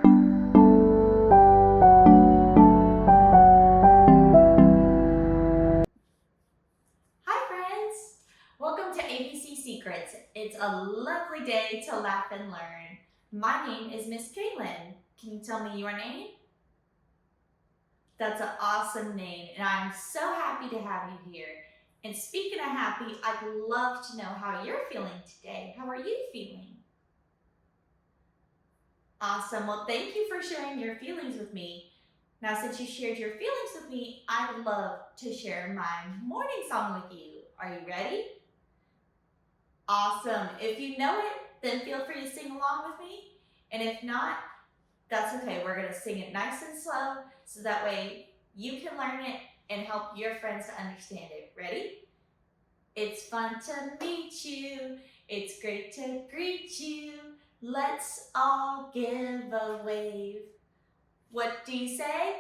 Hi friends! Welcome to ABC Secrets. It's a lovely day to laugh and learn. My name is Miss Caitlin. Can you tell me your name? That's an awesome name and I'm so happy to have you here. And speaking of happy, I'd love to know how you're feeling today. How are you feeling? Awesome. Well, thank you for sharing your feelings with me. Now, since you shared your feelings with me, I would love to share my morning song with you. Are you ready? Awesome. If you know it, then feel free to sing along with me. And if not, that's okay. We're going to sing it nice and slow so that way you can learn it and help your friends to understand it. Ready? It's fun to meet you. It's great to greet you. Let's all give a wave. What do you say?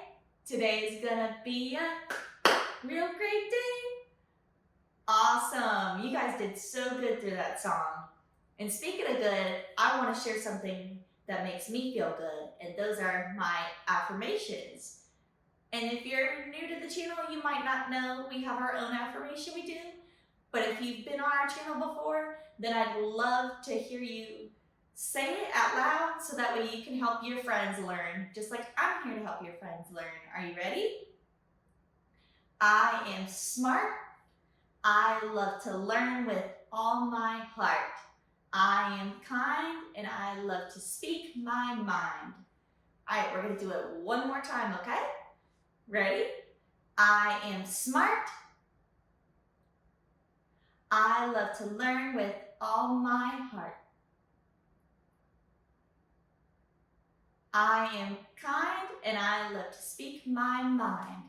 Today's gonna be a real great day. Awesome. You guys did so good through that song. And speaking of good, I want to share something that makes me feel good, and those are my affirmations. And if you're new to the channel, you might not know we have our own affirmation we do. But if you've been on our channel before, then I'd love to hear you say it out loud so that way you can help your friends learn, just like I'm here to help your friends learn. Are you ready? I am smart. I love to learn with all my heart. I am kind and I love to speak my mind. All right, we're gonna do it one more time, okay? Ready? I am smart. I love to learn with all my heart. I am kind and I love to speak my mind.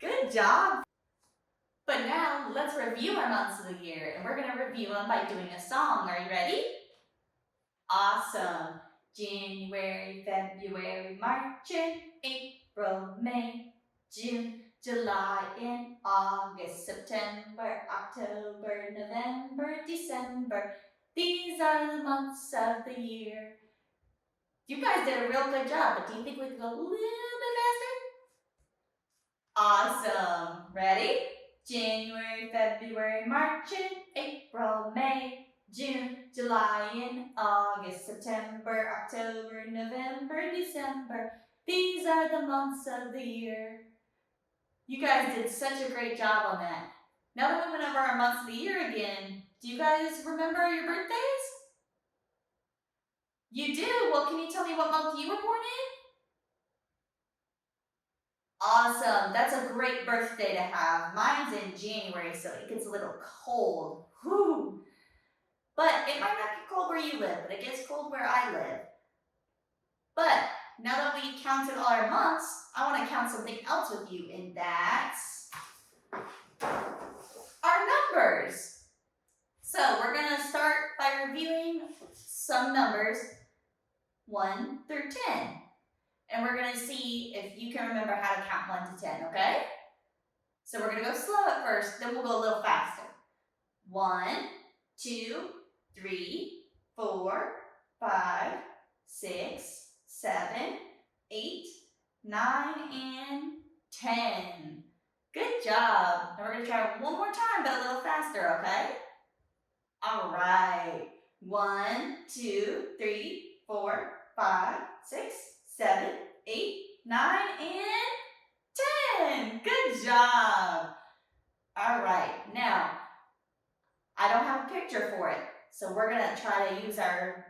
Good job. But now let's review our months of the year, and we're gonna review them by doing a song. Are you ready? Awesome. January, February, March, and April, May, June, July, and August, September, October, November, December. These are the months of the year. You guys did a real good job, but do you think we could go a little bit faster? Awesome. Ready? January, February, March, and April, May, June, July, and August, September, October, November, December. These are the months of the year. You guys did such a great job on that. Now that we went over our months of the year again, do you guys remember your birthdays? You do? Well, can you tell me what month you were born in? Awesome. That's a great birthday to have. Mine's in January, so it gets a little cold. Whew. But it might not get cold where you live, but it gets cold where I live. But now that we counted all our months, I want to count something else with you, and that's our numbers. So we're going to start by reviewing some numbers 1 through 10. And we're going to see if you can remember how to count 1 to 10, okay? So we're going to go slow at first, then we'll go a little faster. 1, 2, 3, 4, 5, 6, 7, 8, 9, and 10. Good job. Now we're going to try it one more time, but a little faster, okay? All right. 1, 2, 3, 4, 5, 6, 7, 8, 9, and 10. Good job. All right. Now, I don't have a picture for it, so we're going to try to use our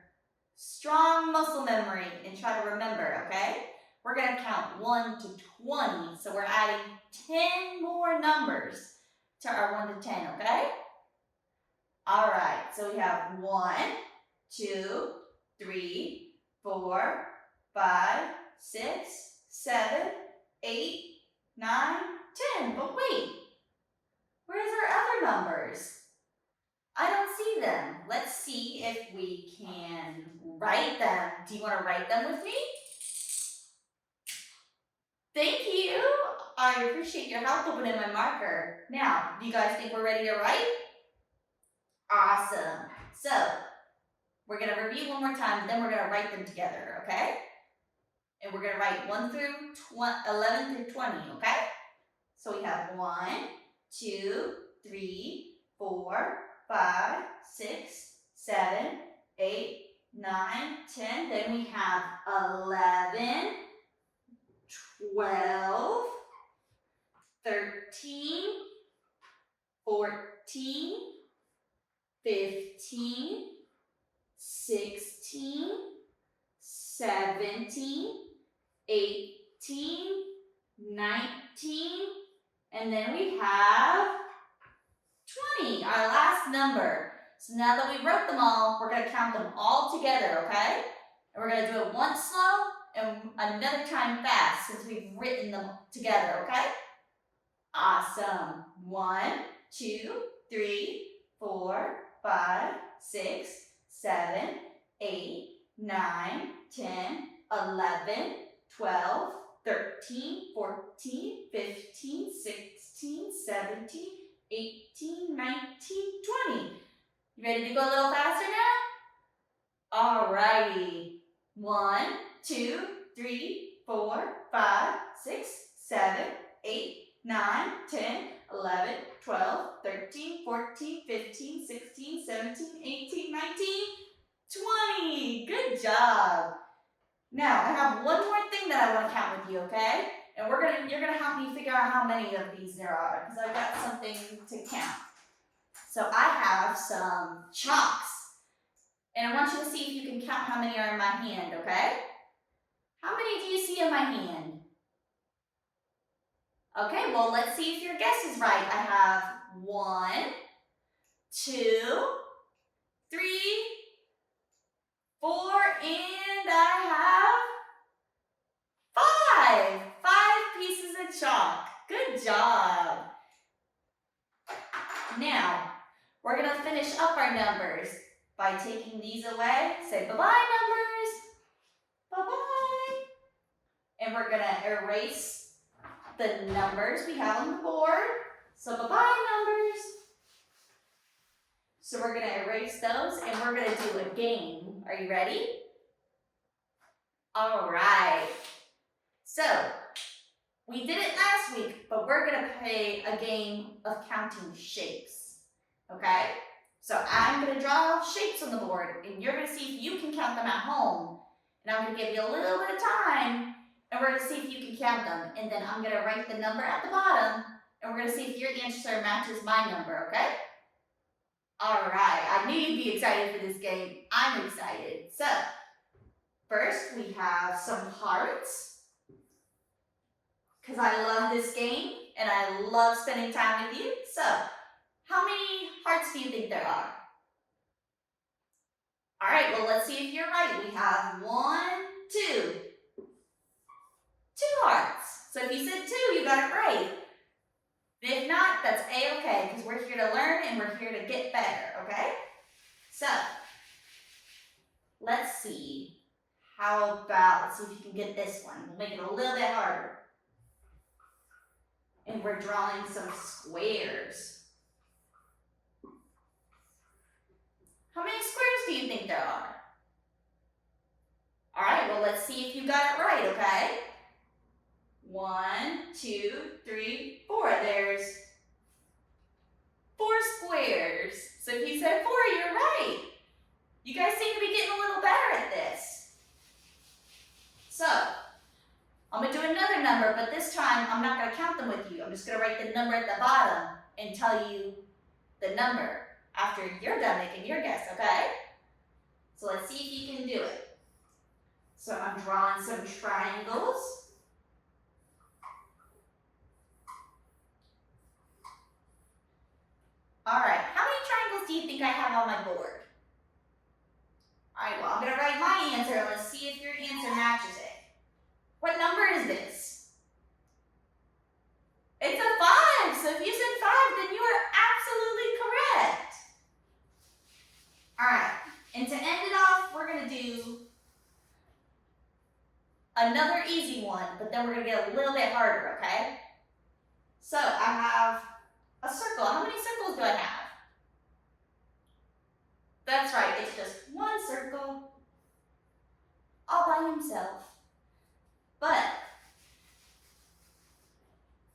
strong muscle memory and try to remember, okay? We're going to count 1 to 20, so we're adding 10 more numbers to our 1 to 10, okay? All right, so we have 1, 2, 3, 4, 5, 6, 7, 8, 9, 10. But wait, where's our other numbers? I don't see them. Let's see if we can write them. Do you want to write them with me? Thank you. I appreciate your help opening my marker. Now, do you guys think we're ready to write? Awesome. So, We're going to review one more time, then we're going to write them together, okay? And we're going to write 11 through 20, okay? So we have 1, 2, 3, 4, 5, 6, 7, 8, 9, 10. Then we have 11, 12, 13, 14, 15, 16, 17, 18, 19, and then we have 20, our last number. So now that we wrote them all, we're going to count them all together, okay? And we're going to do it once slow and another time fast since we've written them together, okay? Awesome. 1, 2, 3, 4, 5, 6, 7, 8, 9, 10, 11, 12, 13, 14, 15, 16, 17, 18, 19, 20. You ready to go a little faster now? Alrighty. 1, 2, 3, 4, 5, 6, 7, 8, 9, 10, 11, 12, 13, 14, 15, 16, 17, 18, 19, 20. Good job. Now, I have one more thing that I want to count with you, okay? And you're gonna help me figure out how many of these there are, because I've got something to count. So I have some chalks. And I want you to see if you can count how many are in my hand, okay? How many do you see in my hand? Okay, well, let's see if your guess is right. I have 1, 2, 3, 4, and I have 5. 5 pieces of chalk. Good job. Now, we're going to finish up our numbers by taking these away. Say bye-bye, numbers. Bye-bye. And we're going to erase the numbers we have on the board. So bye-bye, numbers. So we're going to erase those and we're going to do a game. Are you ready? All right. So we did it last week, but we're going to play a game of counting shapes. Okay? So I'm going to draw shapes on the board and you're going to see if you can count them at home. And I'm going to give you a little bit of time and we're going to see if you can count them. And then I'm going to write the number at the bottom and we're going to see if your answer matches my number, okay? All right, I knew you'd be excited for this game. I'm excited. So, first we have some hearts, because I love this game and I love spending time with you. So, how many hearts do you think there are? All right, well, let's see if you're right. We have 1, 2. 2 hearts. So if you said 2, you got it right. If not, that's A-okay, because we're here to learn and we're here to get better, okay? So, let's see. Let's see if you can get this one. We'll make it a little bit harder. And we're drawing some squares. How many squares do you think there are? All right, well, let's see if you got it right, okay? 1, 2, 3, 4. There's 4 squares. So if you said 4, you're right. You guys seem to be getting a little better at this. So, I'm going to do another number, but this time I'm not going to count them with you. I'm just going to write the number at the bottom and tell you the number after you're done making your guess, okay? So let's see if you can do it. So I'm drawing some triangles. All right, how many triangles do you think I have on my board? All right, well, I'm going to write my answer and let's see if your answer matches it. What number is this? It's a 5. So if you said 5, then you are absolutely correct. All right, and to end it off, we're going to do another easy one, but then we're going to get a little bit harder, okay? So I have a circle. How many circles do I have? That's right, it's just one circle. by himself. But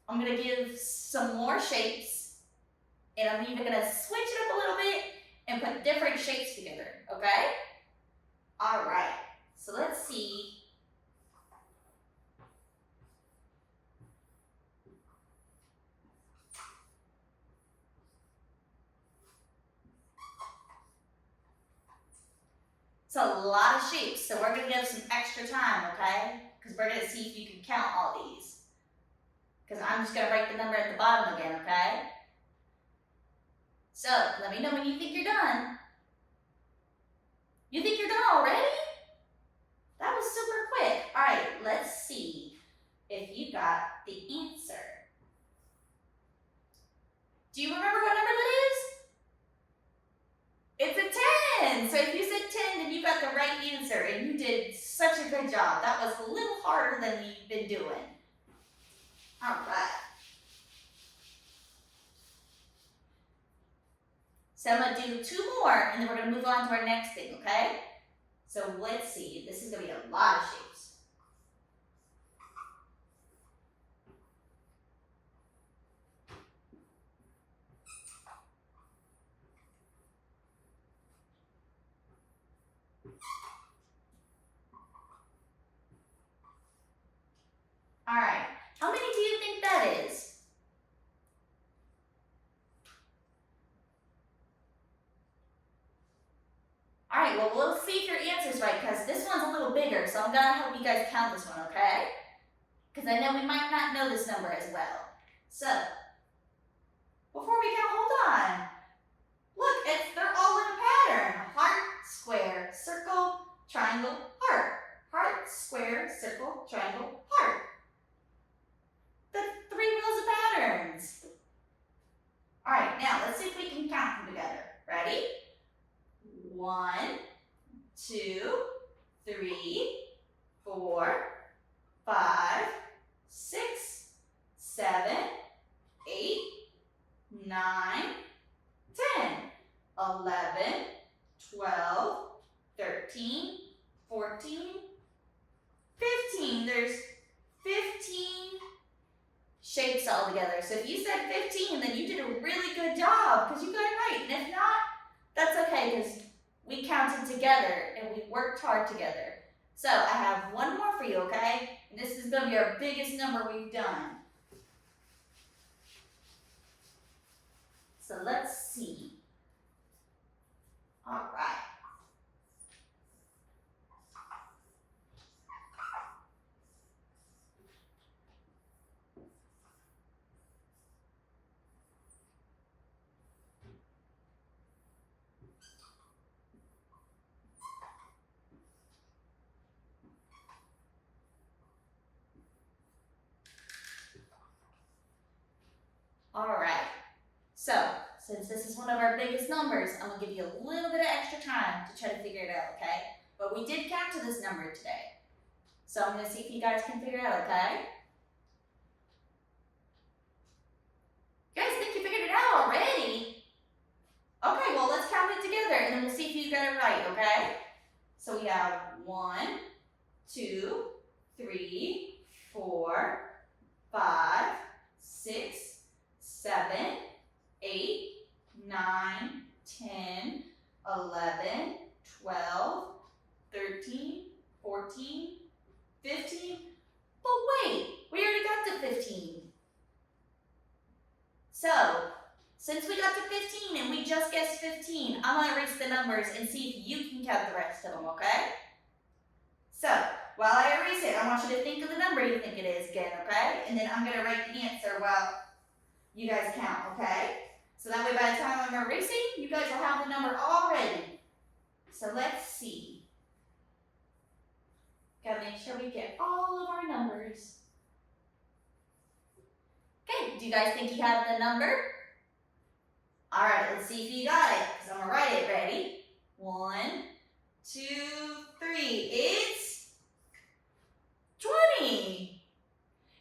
I'm going to give some more shapes, and I'm even going to switch it up a little bit and put different shapes together, okay? All right, so let's see. It's a lot of shapes, so we're going to give some extra time, okay? Because we're going to see if you can count all these. Because I'm just going to write the number at the bottom again, okay? So, let me know when you think you're done. You think you're done already? That was super quick. All right, let's see if you got the answer. Do you remember what number that is? It's a 10. So if you said 10, then you got the right answer, and you did such a good job. That was a little harder than you've been doing. All right. So I'm going to do 2 more, and then we're going to move on to our next thing, okay? So let's see. This is going to be a lot of shapes. All right. How many do you think that is? All right, well, we'll see if your answer's right, because this one's a little bigger, so I'm going to help you guys count this one, okay? Because I know we might not know this number as well. So, before we count, hold on. Look, they're all in a pattern. Heart, square, circle, triangle, heart. Heart, square, circle, triangle, heart. The 3 rows of patterns. All right, now let's see if we can count them together. Ready? 1, 2, 3, 4, 5, 6, 7, 8, 9, 10, 11, 12, 13, 14, 15. There's 15 shapes all together. So if you said 15, then you did a really good job because you got it right. And if not, that's okay because we counted together and we worked hard together. So I have 1 more for you, okay? And this is going to be our biggest number we've done. So let's see. All right. All right. So, since this is one of our biggest numbers, I'm going to give you a little bit of extra time to try to figure it out, okay? But we did count to this number today. So I'm going to see if you guys can figure it out, okay? You guys think you figured it out already? Okay, well, let's count it together, and then we'll see if you got it right, okay? So we have 1, 2, 3, 4, 5, 6, 7, 8, 9, 10, 11, 12, 13, 14, 15. But wait, we already got to 15. So, since we got to 15 and we just guessed 15, I'm going to erase the numbers and see if you can count the rest of them, okay? So, while I erase it, I want you to think of the number you think it is again, okay? And then I'm going to write the answer while you guys count, okay? So that way by the time I'm erasing, you guys will have the number already. So let's see. Gotta make sure we get all of our numbers. Okay, do you guys think you have the number? All right, let's see if you got it, because I'm gonna write it. Ready? 1, 2, 3. It's 20.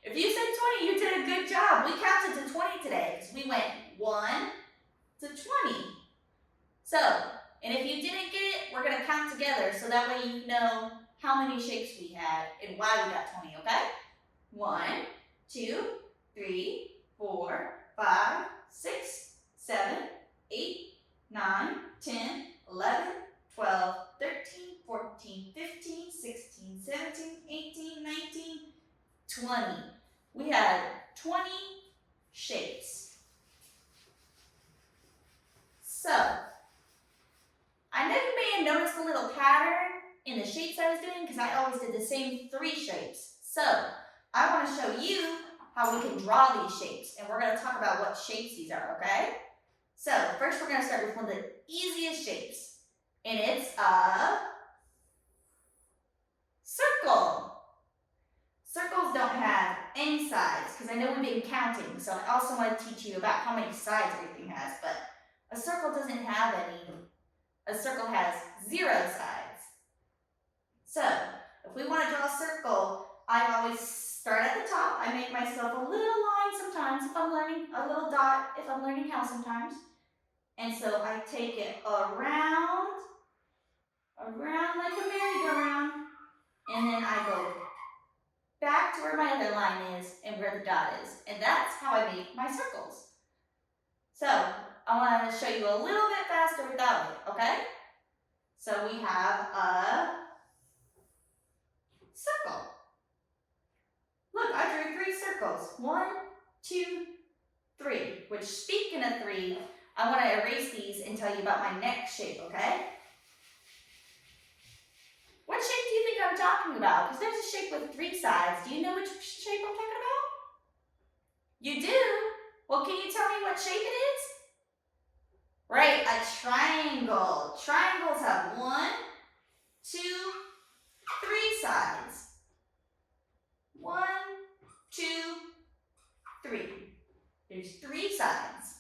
If you said 20, you did a good job. We counted to 20 today, because we went 1 to 20. So, and if you didn't get it, we're gonna count together, so that way you know how many shapes we had and why we got 20, okay? 1, 2, 3, 4, 5, 6, 7, 8, 9, 10, 11, 12, 13, 14, 15, 16, 17, 18, 19, 20. We had 20 shapes. So, I know you may have noticed a little pattern in the shapes I was doing because I always did the same 3 shapes. So, I want to show you how we can draw these shapes, and we're going to talk about what shapes these are, okay? So, first we're going to start with one of the easiest shapes, and it's a circle. Circles don't have any sides, because I know we've been counting, so I also want to teach you about how many sides everything has, but a circle doesn't have any. A circle has 0 sides. So, if we want to draw a circle, I always start at the top. I make myself a little line sometimes if I'm learning, a little dot if I'm learning how sometimes. And so I take it around like a merry-go-round, and then I go back to where my other line is and where the dot is. And that's how I make my circles. So, I want to show you a little bit faster without it, okay? So we have a circle. Look, I drew 3 circles. 1, 2, 3. Which, speaking of 3, I want to erase these and tell you about my next shape, okay? What shape do you think I'm talking about? Because there's a shape with 3 sides. Do you know which shape I'm talking about? You do? Well, can you tell me what shape it is? Right, a triangle. Triangles have 1, 2, 3 sides. 1, 2, 3. There's 3 sides.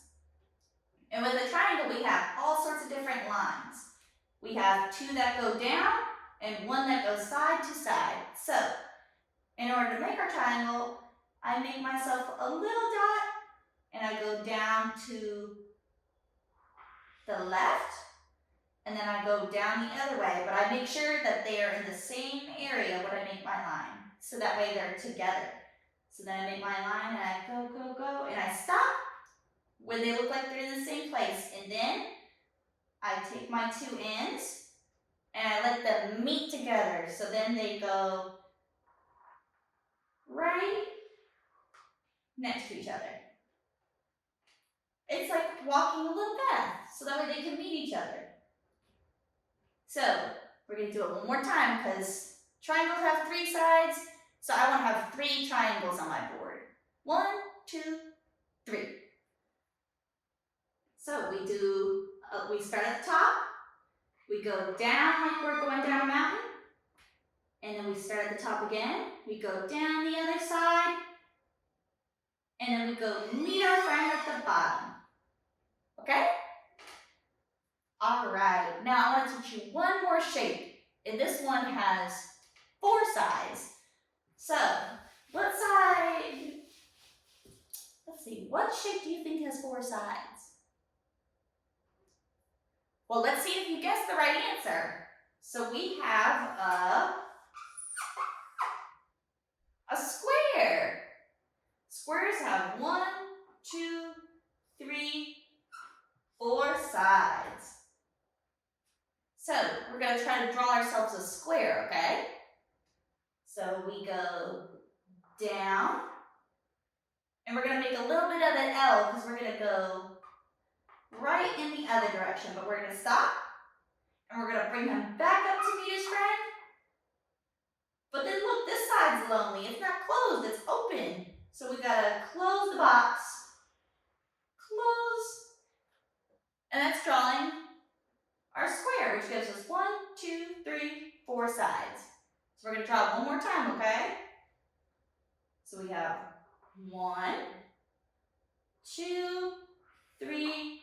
And with a triangle, we have all sorts of different lines. We have 2 that go down and 1 that goes side to side. So, in order to make our triangle, I make myself a little dot and I go down to the left, and then I go down the other way, but I make sure that they are in the same area when I make my line, so that way they're together. So then I make my line, and I go, go, go, and I stop when they look like they're in the same place, and then I take my 2 ends, and I let them meet together, so then they go right next to each other. It's like walking a little path, so that way they can meet each other. So, we're going to do it one more time because triangles have 3 sides, so I want to have 3 triangles on my board. 1, 2, 3. So, we start at the top, we go down like we're going down a mountain, and then we start at the top again, we go down the other side, and then we go meet our friend at the bottom. Okay? Alright, now I want to teach you one more shape. And this one has 4 sides. So, what side? Let's see, what shape do you think has 4 sides? Well, let's see if you guessed the right answer. So we have a square. Squares have 1, 2, 3, 4 sides. So, we're going to try to draw ourselves a square, okay? So, we go down, and we're going to make a little bit of an L because we're going to go right in the other direction, but we're going to stop, and we're going to bring him back up to meet his friend. But then look, this side's lonely. It's not closed, it's open. So, we got to close the box, close, and that's drawing our square, which gives us 1, 2, 3, 4 sides. So we're going to draw it one more time, okay? So we have 1, 2, 3,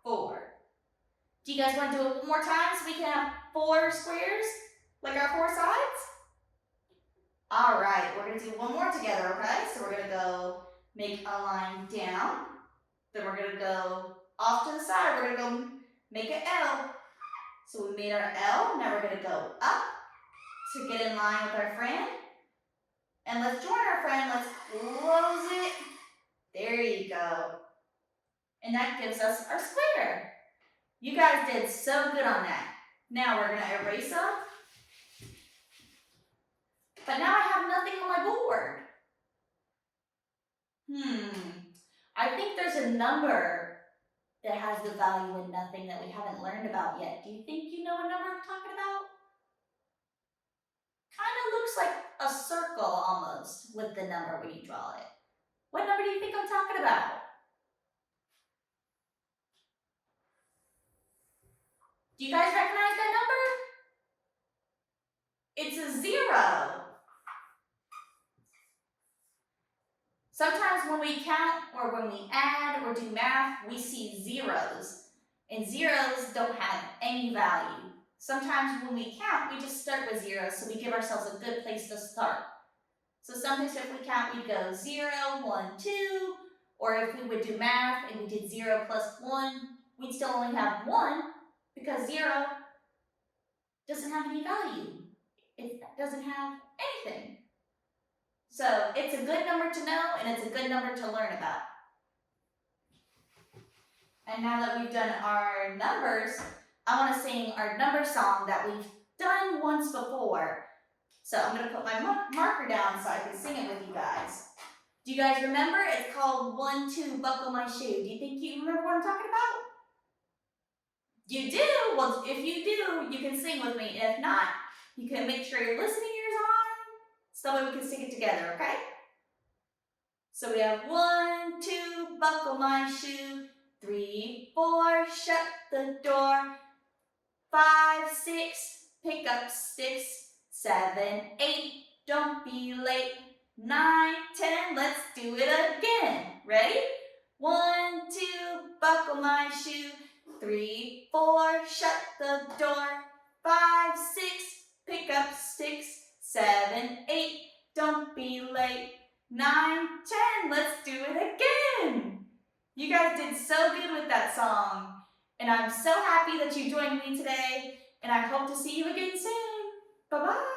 4. Do you guys want to do it one more time so we can have 4 squares, like our 4 sides? All right, we're going to do one more together, okay? So we're going to go make a line down. Then we're going to go off to the side. We're going to go make an L. So we made our L. Now we're going to go up to get in line with our friend. And let's join our friend. Let's close it. There you go. And that gives us our square. You guys did so good on that. Now we're going to erase them. But now I have nothing on my board. I think there's a number that has the value in nothing that we haven't learned about yet. Do you think you know a number I'm talking about? Kind of looks like a circle almost with the number when you draw it. What number do you think I'm talking about? Do you guys recognize that number? It's a 0. Sometimes when we count or when we add or do math, we see zeros. And zeros don't have any value. Sometimes when we count, we just start with zeros, so we give ourselves a good place to start. So sometimes if we count, we'd go 0, 1, 2, or if we would do math and we did 0 plus 1, we'd still only have 1 because 0 doesn't have any value. It doesn't have anything. So it's a good number to know and it's a good number to learn about. And now that we've done our numbers, I want to sing our number song that we've done once before. So I'm going to put my marker down so I can sing it with you guys. Do you guys remember? It's called 1, 2, buckle my shoe. Do you think you remember what I'm talking about? You do? Well, if you do, you can sing with me. And if not, you can make sure your listening ears on so that way we can sing it together, okay? So we have 1, 2, buckle my shoe. 3, 4, shut the door. 5, 6, pick up sticks. 7, 8, don't be late. 9, 10, let's do it again. Ready? 1, 2, buckle my shoe. 3, 4, shut the door. 5, 6, pick up sticks. 7, 8, don't be late. 9, 10, let's do it again. You guys did so good with that song. And I'm so happy that you joined me today. And I hope to see you again soon. Bye-bye.